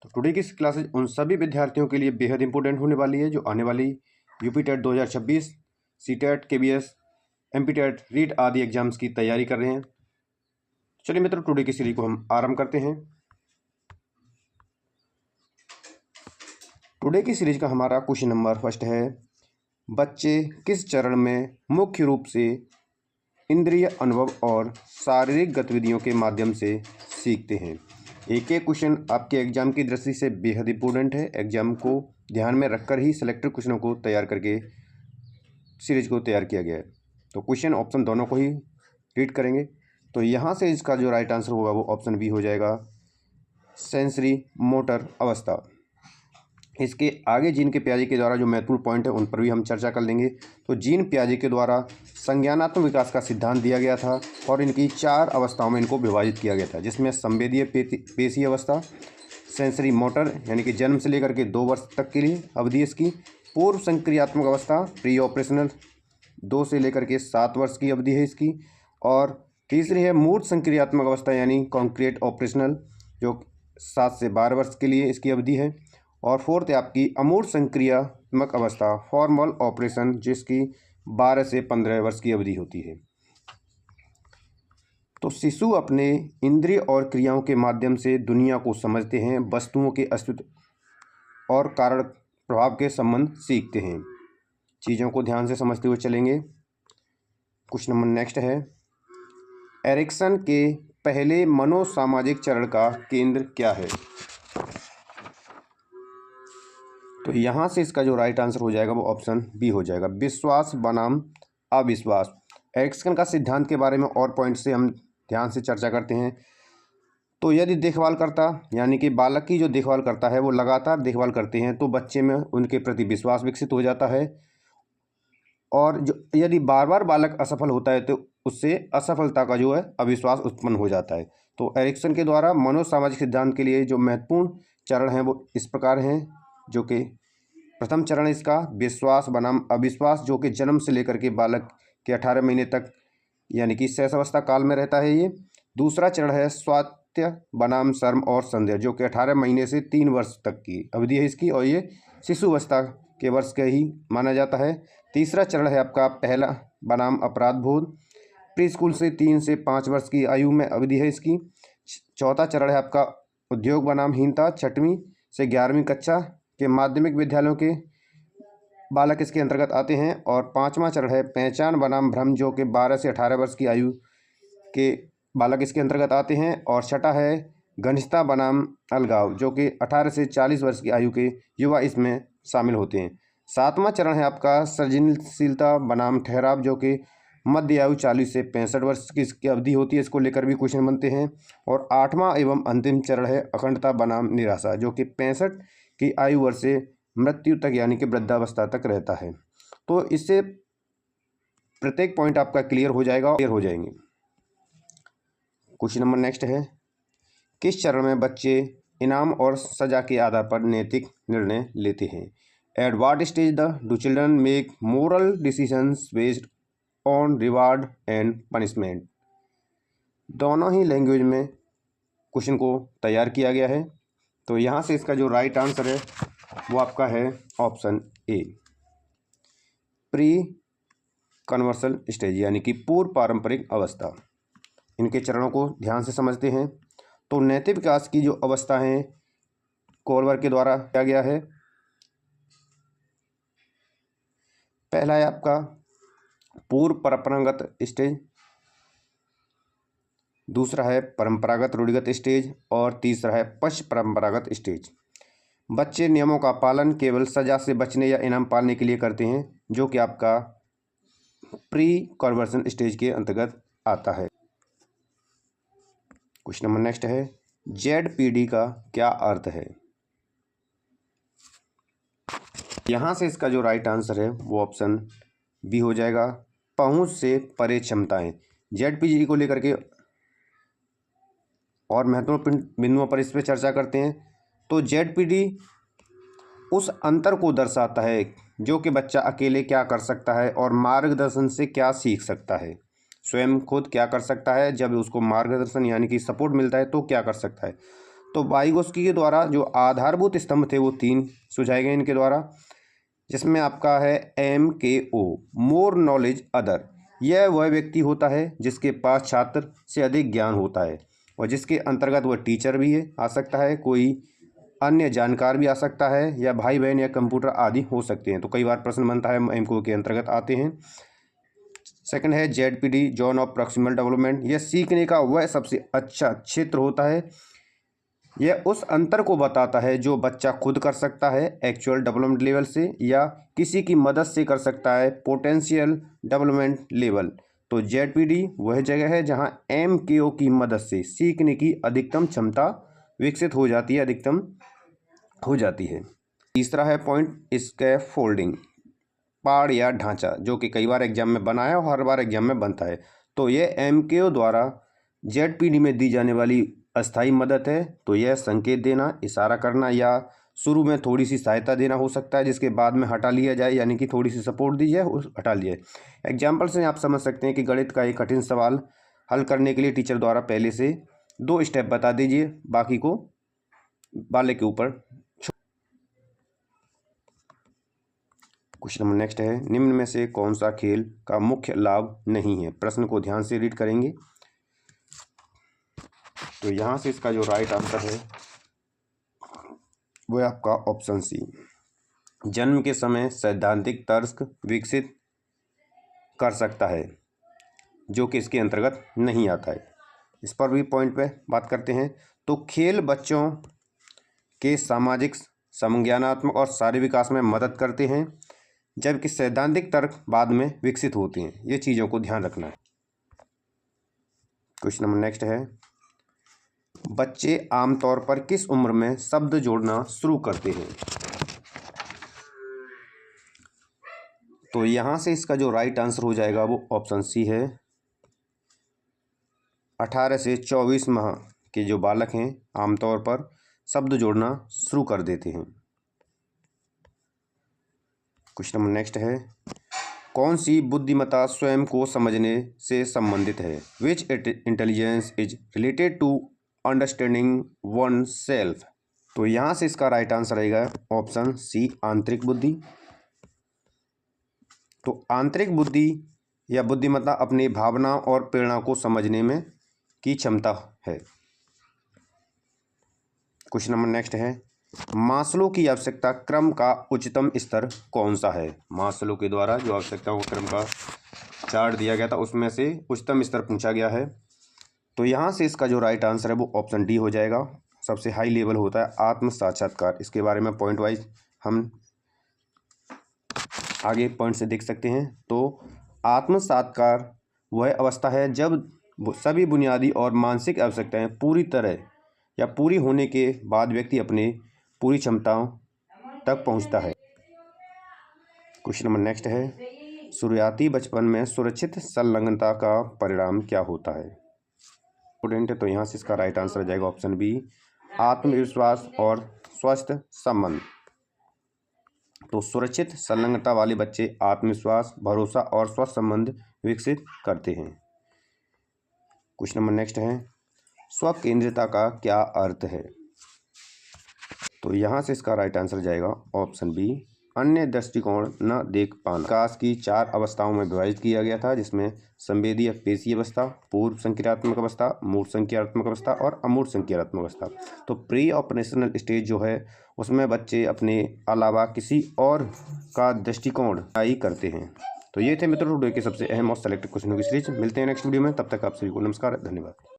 तो टुडे की क्लासेज उन सभी विद्यार्थियों के लिए बेहद इंपॉर्टेंट होने वाली है जो आने वाली UP TET 2026, C TET, KBS, MP TET, REET आदि एग्जाम्स की तैयारी कर रहे हैं। चलिए मित्रों, टुडे की सीरीज को हम आरंभ करते हैं। टुडे की सीरीज का हमारा क्वेश्चन नंबर फर्स्ट है, बच्चे किस चरण में मुख्य रूप से इंद्रिय अनुभव और शारीरिक गतिविधियों के माध्यम से सीखते हैं। एक एक क्वेश्चन आपके एग्जाम की दृष्टि से बेहद इंपॉर्टेंट है। एग्जाम को ध्यान में रखकर ही सिलेक्टेड क्वेश्चनों को तैयार करके सीरीज को तैयार किया गया है। तो क्वेश्चन ऑप्शन दोनों को ही रीड करेंगे। तो यहाँ से इसका जो राइट आंसर होगा वो ऑप्शन बी हो जाएगा, सेंसरी मोटर अवस्था। इसके आगे जीन के पियाजे के द्वारा जो महत्वपूर्ण पॉइंट है उन पर भी हम चर्चा कर लेंगे। तो जीन पियाजे के द्वारा संज्ञानात्मक विकास का सिद्धांत दिया गया था और इनकी 4 अवस्थाओं में इनको विभाजित किया गया था, जिसमें संवेदीय पेशी अवस्था, सेंसरी मोटर यानी कि जन्म से लेकर के 2 वर्ष तक के लिए अवधि इसकी, पूर्व संक्रियात्मक अवस्था प्री ऑपरेशनल 2 से लेकर के 7 वर्ष की अवधि है इसकी, और तीसरी है मूर्त संक्रियात्मक अवस्था यानी कॉन्क्रीट ऑपरेशनल जो 7 से 12 वर्ष के लिए इसकी अवधि है, और फोर्थ है आपकी अमूर्त संक्रियात्मक अवस्था फॉर्मल ऑपरेशन जिसकी 12 से 15 वर्ष की अवधि होती है। तो शिशु अपने इंद्रिय और क्रियाओं के माध्यम से दुनिया को समझते हैं, वस्तुओं के अस्तित्व और कारण प्रभाव के संबंध सीखते हैं। चीज़ों को ध्यान से समझते हुए चलेंगे। क्वेश्चन नंबर नेक्स्ट है, एरिक्सन के पहले मनोसामाजिक चरण का केंद्र क्या है। तो यहाँ से इसका जो राइट आंसर हो जाएगा वो ऑप्शन बी हो जाएगा, विश्वास बनाम अविश्वास। एरिक्सन का सिद्धांत के बारे में और पॉइंट से हम ध्यान से चर्चा करते हैं। तो यदि देखभाल करता यानी कि बालक की जो देखभाल करता है वो लगातार देखभाल करते हैं तो बच्चे में उनके प्रति विश्वास विकसित हो जाता है, और जो यदि बार बार बालक असफल होता है तो उससे असफलता का जो है अविश्वास उत्पन्न हो जाता है। तो एरिक्सन के द्वारा मनोसामाजिक सिद्धांत के लिए जो महत्वपूर्ण चरण हैं वो इस प्रकार हैं, जो कि प्रथम चरण इसका विश्वास बनाम अविश्वास जो कि जन्म से लेकर के बालक के 18 महीने तक यानी कि शैशवावस्था काल में रहता है ये। दूसरा चरण है स्वास्थ्य बनाम शर्म और संदेह जो कि 18 महीने से 3 वर्ष तक की अवधि है इसकी, और ये शिशुवस्था के वर्ष के ही माना जाता है। तीसरा चरण है आपका पहला बनाम अपराध बोध, प्री स्कूल से 3 से 5 वर्ष की आयु में अवधि है इसकी। चौथा चरण है आपका उद्योग बनाम हीनता, 6वीं से 11वीं कक्षा के माध्यमिक विद्यालयों के बालक इसके अंतर्गत आते हैं। और 5वां चरण है पहचान बनाम भ्रम जो कि 12 से 18 वर्ष की आयु के बालक इसके अंतर्गत आते हैं। और छठा है घनिष्ठता बनाम अलगाव जो कि 18 से 40 वर्ष की आयु के युवा इसमें शामिल होते हैं। 7वां चरण है आपका सृजनशीलता बनाम ठहराव जो कि मध्य आयु 40 से 65 वर्ष की इसकी अवधि होती है, इसको लेकर भी क्वेश्चन बनते हैं। और 8वां एवं अंतिम चरण है अखंडता बनाम निराशा जो कि 65 की आयु वर्ष से मृत्यु तक यानी कि वृद्धावस्था तक रहता है। तो इससे प्रत्येक पॉइंट आपका क्लियर हो जाएंगे। क्वेश्चन नंबर नेक्स्ट है, किस चरण में बच्चे इनाम और सजा के आधार पर नैतिक निर्णय लेते हैं। At what stage do children make moral decisions based on reward and punishment. दोनों ही लैंग्वेज में क्वेश्चन को तैयार किया गया है। तो यहाँ से इसका जो राइट आंसर है वो आपका है ऑप्शन ए, प्री कन्वर्सल स्टेज यानी कि पूर्व पारंपरिक अवस्था। इनके चरणों को ध्यान से समझते हैं। तो नैतिक विकास की जो अवस्था है कोलवर के द्वारा किया गया है। पहला है आपका पूर्व परंपरागत स्टेज, दूसरा है परंपरागत रूढ़िगत स्टेज, और तीसरा है पश्च परंपरागत स्टेज। बच्चे नियमों का पालन केवल सजा से बचने या इनाम पाने के लिए करते हैं जो कि आपका प्री कन्वर्सन स्टेज के अंतर्गत आता है। क्वेश्चन नंबर नेक्स्ट है, ZPD का क्या अर्थ है। यहाँ से इसका जो राइट आंसर है वो ऑप्शन बी हो जाएगा, पहुंच से परे क्षमताएं। ZPD को लेकर के और महत्वपूर्ण बिंदुओं पर इस पर चर्चा करते हैं। तो ZPD उस अंतर को दर्शाता है जो कि बच्चा अकेले क्या कर सकता है और मार्गदर्शन से क्या सीख सकता है। स्वयं खुद क्या कर सकता है, जब उसको मार्गदर्शन यानी कि सपोर्ट मिलता है तो क्या कर सकता है। तो वाइगोस्की के द्वारा जो आधारभूत स्तंभ थे वो 3 सुझाए गए इनके द्वारा, जिसमें आपका है MKO, मोर नॉलेज अदर। यह वह व्यक्ति होता है जिसके पास छात्र से अधिक ज्ञान होता है और जिसके अंतर्गत वह टीचर भी आ सकता है, कोई अन्य जानकार भी आ सकता है, या भाई बहन या कंप्यूटर आदि हो सकते हैं। तो कई बार प्रश्न बनता है MKO के अंतर्गत आते हैं। सेकंड है ZPD, zone of proximal development. यह सीखने का वह सबसे अच्छा क्षेत्र होता है। यह उस अंतर को बताता है जो बच्चा खुद कर सकता है एक्चुअल डेवलपमेंट लेवल से, या किसी की मदद से कर सकता है पोटेंशियल डेवलपमेंट लेवल। तो ZPD वह जगह है जहां MKO की मदद से सीखने की अधिकतम क्षमता विकसित हो जाती है, अधिकतम हो जाती है। तीसरा है पॉइंट स्कैफोल्डिंग, पाड़ या ढांचा, जो कि कई बार एग्जाम में बना है और हर बार एग्जाम में बनता है। तो यह MKO द्वारा ZPD में दी जाने वाली अस्थाई मदद है। तो यह संकेत देना, इशारा करना या शुरू में थोड़ी सी सहायता देना हो सकता है, जिसके बाद में हटा लिया जाए, यानी कि थोड़ी सी सपोर्ट दी जाए और हटा लिया जाए। एग्जाम्पल से आप समझ सकते हैं कि गणित का एक कठिन सवाल हल करने के लिए टीचर द्वारा पहले से 2 स्टेप बता दीजिए, बाकी को वाले के ऊपर। क्वेश्चन नंबर नेक्स्ट है, निम्न में से कौन सा खेल का मुख्य लाभ नहीं है? प्रश्न को ध्यान से रीड करेंगे। तो यहाँ से इसका जो राइट आंसर है वो है आपका ऑप्शन सी, जन्म के समय सैद्धांतिक तर्क विकसित कर सकता है, जो कि इसके अंतर्गत नहीं आता है। इस पर भी पॉइंट पे बात करते हैं। तो खेल बच्चों के सामाजिक, समज्ञानात्मक और शारीरिक विकास में मदद करते हैं, जबकि सैद्धांतिक तर्क बाद में विकसित होते हैं। ये चीज़ों को ध्यान रखना है। क्वेश्चन नंबर नेक्स्ट है, बच्चे आमतौर पर किस उम्र में शब्द जोड़ना शुरू करते हैं? तो यहाँ से इसका जो राइट आंसर हो जाएगा वो ऑप्शन सी है, 18 से 24 माह के जो बालक हैं आमतौर पर शब्द जोड़ना शुरू कर देते हैं। क्वेश्चन नंबर नेक्स्ट है, कौन सी बुद्धिमत्ता स्वयं को समझने से संबंधित है? Which intelligence is related to understanding one self? तो यहाँ से इसका राइट आंसर रहेगा ऑप्शन सी, आंतरिक बुद्धि। तो आंतरिक बुद्धि या बुद्धिमत्ता अपनी भावना और प्रेरणा को समझने में की क्षमता है। क्वेश्चन नंबर नेक्स्ट है, मास्लो की आवश्यकता क्रम का उच्चतम स्तर कौन सा है? मास्लो के द्वारा जो आवश्यकताओं के क्रम का चार्ट दिया गया था उसमें से उच्चतम स्तर पूछा गया है। तो यहाँ से इसका जो राइट आंसर है वो ऑप्शन डी हो जाएगा। सबसे हाई लेवल होता है आत्म साक्षात्कार। इसके बारे में पॉइंट वाइज हम आगे पॉइंट से देख सकते हैं। तो आत्म साक्षात्कार वह अवस्था है जब सभी बुनियादी और मानसिक आवश्यकताएं पूरी तरह या पूरी होने के बाद व्यक्ति अपने पूरी क्षमताओं तक पहुंचता है। क्वेश्चन नंबर नेक्स्ट है, शुरुआती बचपन में सुरक्षित संलग्नता का परिणाम क्या होता है? स्टूडेंट है, तो यहाँ से इसका राइट आंसर हो जाएगा ऑप्शन बी, आत्मविश्वास और स्वस्थ संबंध। तो सुरक्षित संलग्नता वाले बच्चे आत्मविश्वास, भरोसा और स्वस्थ संबंध विकसित करते हैं। क्वेश्चन नंबर नेक्स्ट है, स्वकेंद्रिता का क्या अर्थ है? तो यहाँ से इसका राइट आंसर जाएगा ऑप्शन बी, अन्य दृष्टिकोण न देख पाना। विकास की 4 अवस्थाओं में विभाजित किया गया था, जिसमें संवेदी पेशी अवस्था, पूर्व संक्रियात्मक अवस्था, मूर्त संक्रियात्मक अवस्था और अमूर्त संक्रियात्मक अवस्था। तो प्री ऑपरेशनल स्टेज जो है उसमें बच्चे अपने अलावा किसी और का दृष्टिकोण ही करते हैं। तो ये थे मित्रों टुडे के सबसे अहम और सेलेक्टेड क्वेश्चनों की सीरीज। मिलते हैं नेक्स्ट वीडियो में, तब तक आप सभी को नमस्कार, धन्यवाद।